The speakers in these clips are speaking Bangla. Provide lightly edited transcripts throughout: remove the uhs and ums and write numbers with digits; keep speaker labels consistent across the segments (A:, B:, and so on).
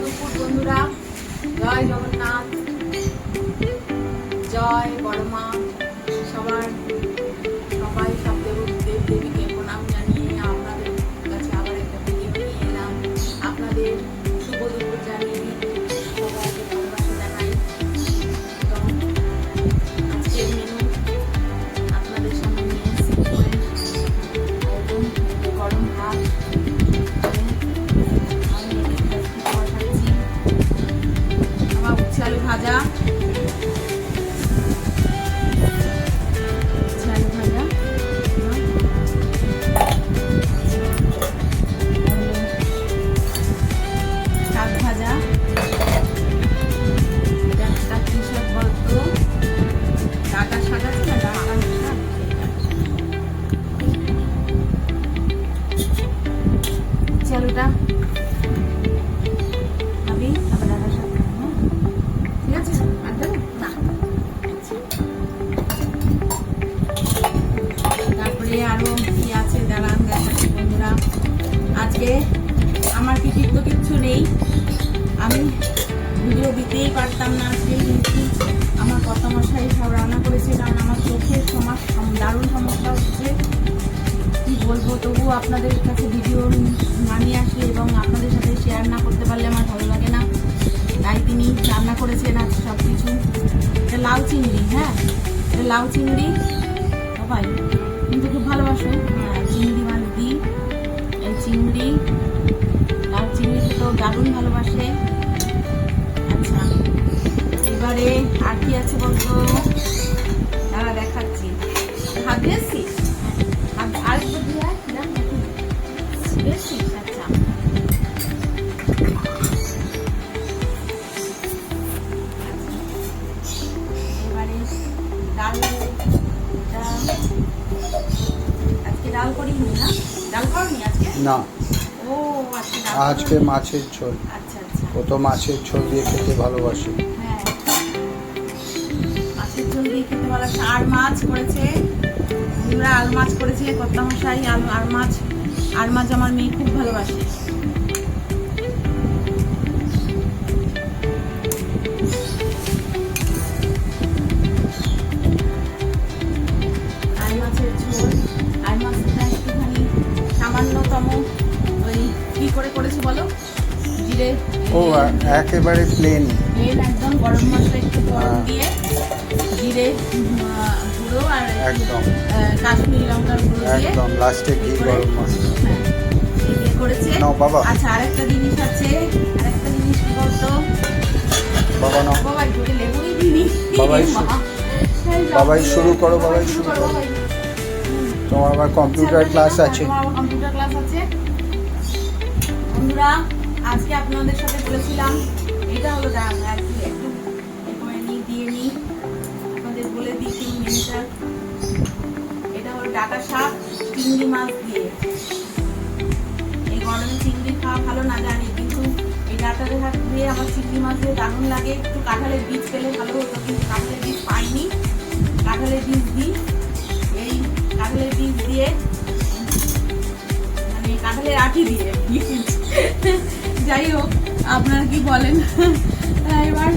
A: দুপুর বন্ধুরা, জয় জগন্নাথ, জয় বড়মা। সবাই সব দেব দেবীকে প্রণাম জানিয়ে আপনাদের কাছে আবার একটা ভিডিও নিয়ে এলাম। আপনাদের শুভ দুপুর জানিয়ে সবাইকে ভালোবাসা জানাই। এবং আজকের মেনু আপনাদের সামনে নিয়ে এসেছি গরম ভাত, আলু ভাজা, শাক ভাজা, কি শাক বলতো, ডাটা শাক আছে না, ডাটা শাক, আলুটা খাবি, আবার ডাটা শাক খাবো, ঠিক আছে? না, তারপরে আরো কি আছে দাঁড়ান দেখাচ্ছি বন্ধুরা। আজকে আমার কৃতিত্ব কিচ্ছু নেই, আমি ভিডিও দিতেই পারতাম না আজকে, কিন্তু আমার কর্তামশাই সব রান্না করেছে। কারণ আমার চোখের দারুণ সমস্যা হচ্ছে, কি বলবো, তবুও আপনাদের কাছে ভিডিও বানিয়ে আসি এবং আপনাদের সাথে শেয়ার না করতে পারলে আমার ভালো লাগে না। তাই তিনি রান্না করেছেন আজ সব কিছু। এটা লাউ চিংড়ি, হ্যাঁ এটা লাউ চিংড়ি, সবাই কিন্তু খুব ভালোবাসো। হ্যাঁ, চিংড়ি মাছ দিই, এই চিংড়ি, লাউ চিংড়ি তো দারুণ ভালোবাসে। আচ্ছা, এবারে আর কি আছে বলতো, তারা দেখাচ্ছি। হাত দিয়েছিস, আরেকবার দিয়ে দিয়েছিস। আচ্ছা, এবারে ডাল, আজকে ডাল করিনি না? ডাল করনি আজকে?
B: না,
A: ও আচ্ছা,
B: আজকে মাছের ঝোল।
A: আচ্ছা আচ্ছা,
B: ও তো মাছের ঝোল দিয়ে খেতে ভালোবাসে।
A: হ্যাঁ মাছের ঝোল দিয়ে খেতে ভালোবাসে। আর মাছ করেছে, আমরা আল মাছ করেছে কর্তামশাই, আর মাছ আমার মেয়ে খুব ভালোবাসে। আর মাছের ঝোল, আর মাছটা একটুখানি সামান্যতম ওই কি করে করেছে বলো, জিরে,
B: ও একেবারে প্লেন
A: একদম গরম মশলা একটু গরম দিয়ে, জিরে গুঁড়ো আর
B: একদম
A: কাশ্মীরি লঙ্কার গুঁড়ো দিয়ে
B: একদম লাস্টে ঘি গরম মশলা
A: দিয়ে করেছে।
B: নাও বাবা।
A: আচ্ছা, আরেকটা জিনিস আছে, আরেকটা জিনিস কি বলতো
B: বাবা, নাও
A: বাবা, একটু লেবুই দিনি।
B: বাবাই শুরু করো, বাবাই শুরু করো। তোমার আবার কম্পিউটার ক্লাস আছে।
A: কম্পিউটার ক্লাস আছে বন্ধুরা। আজকে আপনাদের সাথে বলেছিলাম, এটা হলো একটু দিয়ে নিই, আপনাদের বলে দিই কি মেনুটা। এটা হলো ডাটা শাক চিংড়ি মাছ দিয়ে। এই গরমে চিংড়ি খাওয়া ভালো না জানি, কিন্তু এই ডাটা শাক দিয়ে আমার চিংড়ি মাছ দিয়ে দারুণ লাগে। একটু কাঁঠালের বীজ পেলে ভালো হতো, কিন্তু কাঁঠালের বীজ পাইনি। কাঁঠালের বীজ দিই, এই কাঁঠালের বীজ দিয়ে, মানে কাঁঠালের আঠি দিয়ে, যাই হোক আপনারা কি বলেন। এবার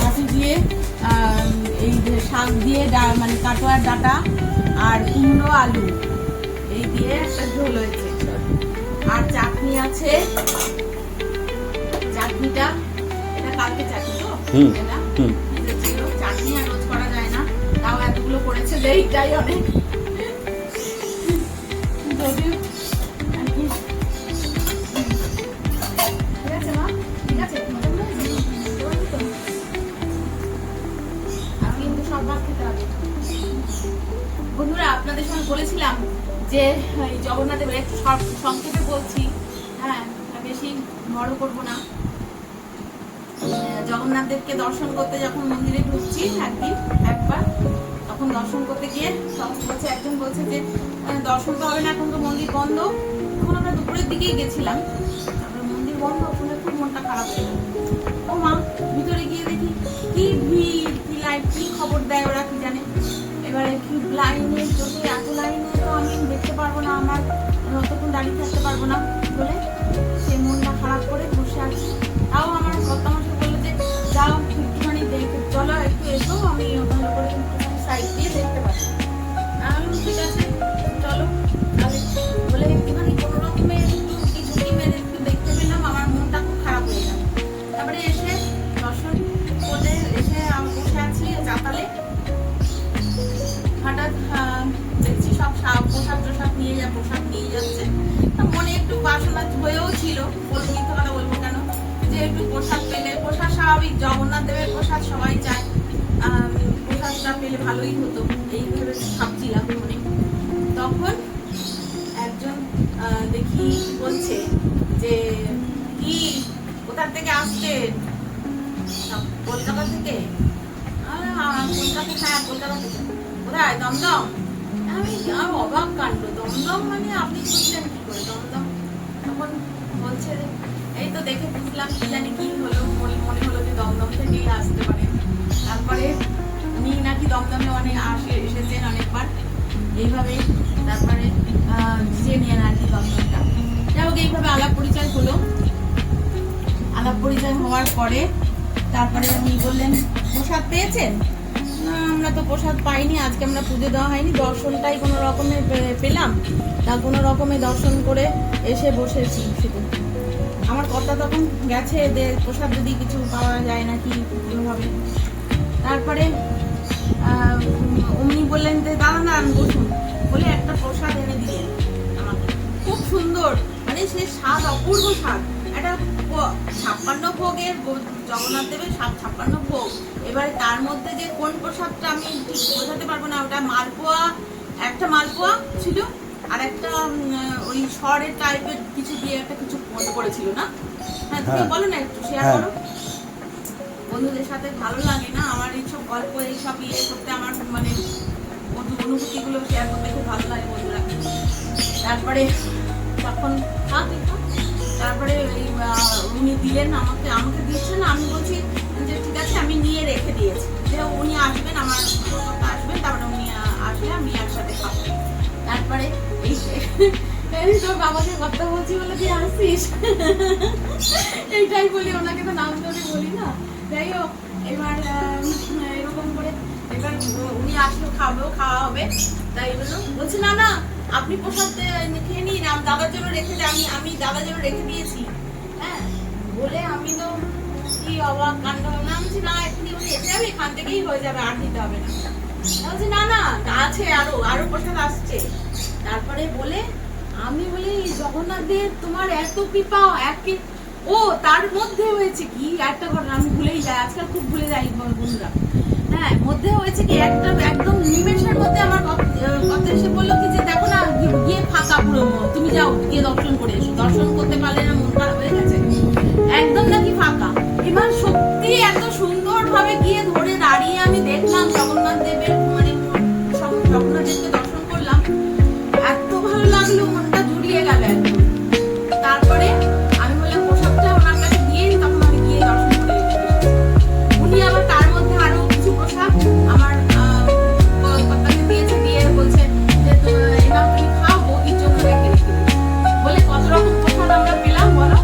A: আঠি দিয়ে এই শাক দিয়ে মানে কাটোয়ার ডাটা আর কুমড়ো আলু এই দিয়ে একটা ঝোল হয়েছে। আর চাটনি আছে, চাটনিটা এটা কালকে চাটনি তো, এটা ছিল চাটনি, আর রোজ করা যায় না, তাও এতগুলো করেছে যে এইটাই অনেক। যদিও বন্ধুরা আপনাদের সঙ্গে বলেছিলাম যে জগন্নাথের একটু সংক্ষেপে বলছি, হ্যাঁ বেশি বড় করবো না। জগন্নাথ দেবকে দর্শন করতে যখন মন্দিরে ঢুকছি একবার, তখন দর্শন করতে গিয়ে একজন বলছে যে দর্শন তো হবে না, এখন তো মন্দির বন্ধ। তখন আমরা দুপুরের দিকেই গেছিলাম, তারপরে মন্দির বন্ধ, শুনে খুব মনটা খারাপ হয়ে গেল। ও মা, ভিতরে গিয়ে দেখি কি ভিড়, কি লাইট, কি খবর দেয় ওরা কি জানে। এবারে কি লাইনে, যদি এত লাইনে তো আমি দেখতে পারবো না, আমার অতক্ষণ দাঁড়িয়ে থাকতে পারবো না বলে সেই মনটা খারাপ করে বসে আছি। স্বাভাবিক, জগন্নাথ দেবের প্রসাদ সবাই চায়, প্রসাদটা পেলে ভালোই হতো, এই ভেবে ভাবছিলাম মনে। তখন একজন দেখি বলছে যে কি কোথা থেকে আসছে, কলকাতা থেকে। কলকাতা, হ্যাঁ কলকাতা থেকে। কোথায়? দমদম। আমি অবাক কাণ্ড, দমদম মানে আপনি বুঝলেন কি করে দমদম? তখন বলছে এই তো দেখে বুঝলাম, কি জানি কি হলো, মনে হলো যে দমদম থেকেই আসতে পারে। তারপরে উনি নাকি দমদমে অনেক এসেছেন অনেকবার এইভাবে, তারপরে জেনে আর কি দমদমটা। যাই হোক, এইভাবে আলাপ পরিচয় হলো। আলাপ পরিচয় হওয়ার পরে তারপরে উনি বললেন প্রসাদ পেয়েছেন? না, আমরা তো প্রসাদ পাইনি, আজকে আমরা পুজো দেওয়া হয়নি, দর্শনটাই কোনো রকমে পেলাম, তা কোনো রকমে দর্শন করে এসে বসেছি শুধু। আমার কথা তখন গেছে যে প্রসাদ যদি কিছু পাওয়া যায় নাকি কোনোভাবে। তারপরে উনি বললেন যে দাঁড়া না বসুন, বলে একটা প্রসাদ এনে দিলেন আমাকে, খুব সুন্দর, মানে সে স্বাদ অপূর্ব স্বাদ। একটা 56 ভোগের, জগন্নাথ দেবের 56 ভোগ, এবারে তার মধ্যে যে কোন প্রসাদটা আমি ঠিক বোঝাতে পারবো না, ওটা মালপোয়া, একটা মালপোয়া ছিল, আর একটা ওই সরের টাইপের কিছু দিয়ে একটা কিছু করেছিল না? হ্যাঁ, তুমি বলো না, একটু শেয়ার করো। বন্ধুদের সাথে ভালো লাগে না আমার এইসব গল্প, এইসব করতে, আমার মানে অনুভূতিগুলো শেয়ার করতে খুব ভালো লাগে বন্ধুরা। তারপরে তখন তারপরে উনি দিলেন আমাকে দিচ্ছেন, আমি বলছি যে ঠিক আছে, আমি নিয়ে রেখে দিয়েছি যে উনি আসবেন, আমার আসবেন, তারপরে উনি আসলে আমি একসাথে খাবো। তারপরে এই তোর বাবাকে কথা বলছি বলে তুই আসিস, এইটাই বলি, ওনাকে তো নাম ধরে বলি না। যাই হোক, এবার এরকম করে এবার উনি আসলে খাওয়া হবে, তাই বলছি না না আপনি প্রসাদ খেয়ে নিন, দাদার জন্য রেখে দে, আমি দাদার জন্য রেখে দিয়েছি। হ্যাঁ বলে আমি তো কি অবাক কাণ্ড, নামছি না এখনই উনি এসে যাবে, এখান থেকেই হয়ে যাবে, আর দিতে হবে না। বলছি না না আছে, আরো প্রসাদ আসছে। তারপরে বলে আমি বলি জগন্নাথের তোমার এত কৃপা, ও তার মধ্যে হয়েছে কি একটা ঘটনা, আমি ভুলেই যাই, আজকাল খুব ভুলে যাই বন্ধুরা। হ্যাঁ, মধ্যে হয়েছে কি একটা একদম নিমেষের মধ্যে আমার কথা এসে বললো কি যে দেখো না গিয়ে ফাঁকা পুরো, তুমি যাও গিয়ে দর্শন করে এসো, দর্শন করতে পারলে না, মন খারাপ হয়ে গেছে, একদম নাকি ফাঁকা। এবার সত্যি এত সুন্দর ভাবে গিয়ে ধরে দাঁড়িয়ে আমি দেখলাম জগন্নাথ দেবের, মানে জগন্নাথ দেবকে দর্শন করলাম, এত ভালো লাগলো, মনটা জুড়িয়ে গেল একদম। তারপরে আমি বললাম প্রসাদটা ওনার কাছে দিয়ে, তখন আমি গিয়ে দর্শন করে উনি আবার তার মধ্যে আরো কিছু প্রসাদ আমার কর্তাকে দিয়েছে, দিয়ে বলছে যে এবার তুমি খাও, বৌদির জন্য রেখে রেখে বলে কত রকম প্রসাদ আমরা পেলাম বলো,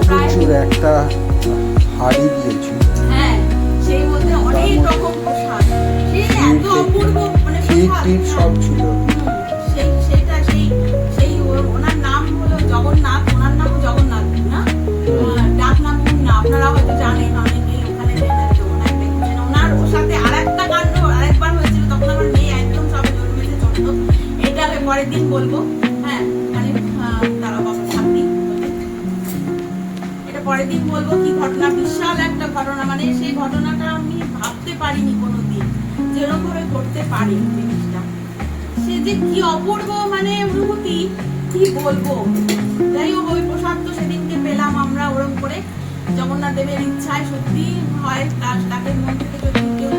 A: প্রায়
B: একটা হাড়ি দিয়েছিল।
A: হ্যাঁ, সেই মধ্যে অনেক রকম প্রসাদ, সে এত অপূর্ব, মানে
B: সব ছিল।
A: সেই ওনার নাম হলো জগন্নাথ, ওনার নাম জগন্নাথ না, ডাক নাম না, আপনারা হয়তো জানেন, অনেকে ওখানে ওনার দেখেছেন। ওনার ওর সাথে আরেকটা কাণ্ড আরেকবার হয়েছিল, তখন আমার মেয়ে একদম সবে জন্মেছে, ছোট, এটা পরের দিন বলবো। হ্যাঁ মানে তারা বাবা থাকবি, এটা পরের দিন বলবো কি ঘটনা, বিশাল একটা ঘটনা, মানে সেই ঘটনাটা আমি ভাবতে পারিনি কোনোদিন যেরকম ভাবে করতে পারি জিনিসটা, সে যে কি অপূর্ব মানে অনুভূতি, কি বলবো। যাই হোক, ওই প্রসাদ তো সেদিনকে পেলাম আমরা ওরকম করে, জগন্নাথ দেবের ইচ্ছায় সত্যি হয়, তাকে মন থেকে যদি কেউ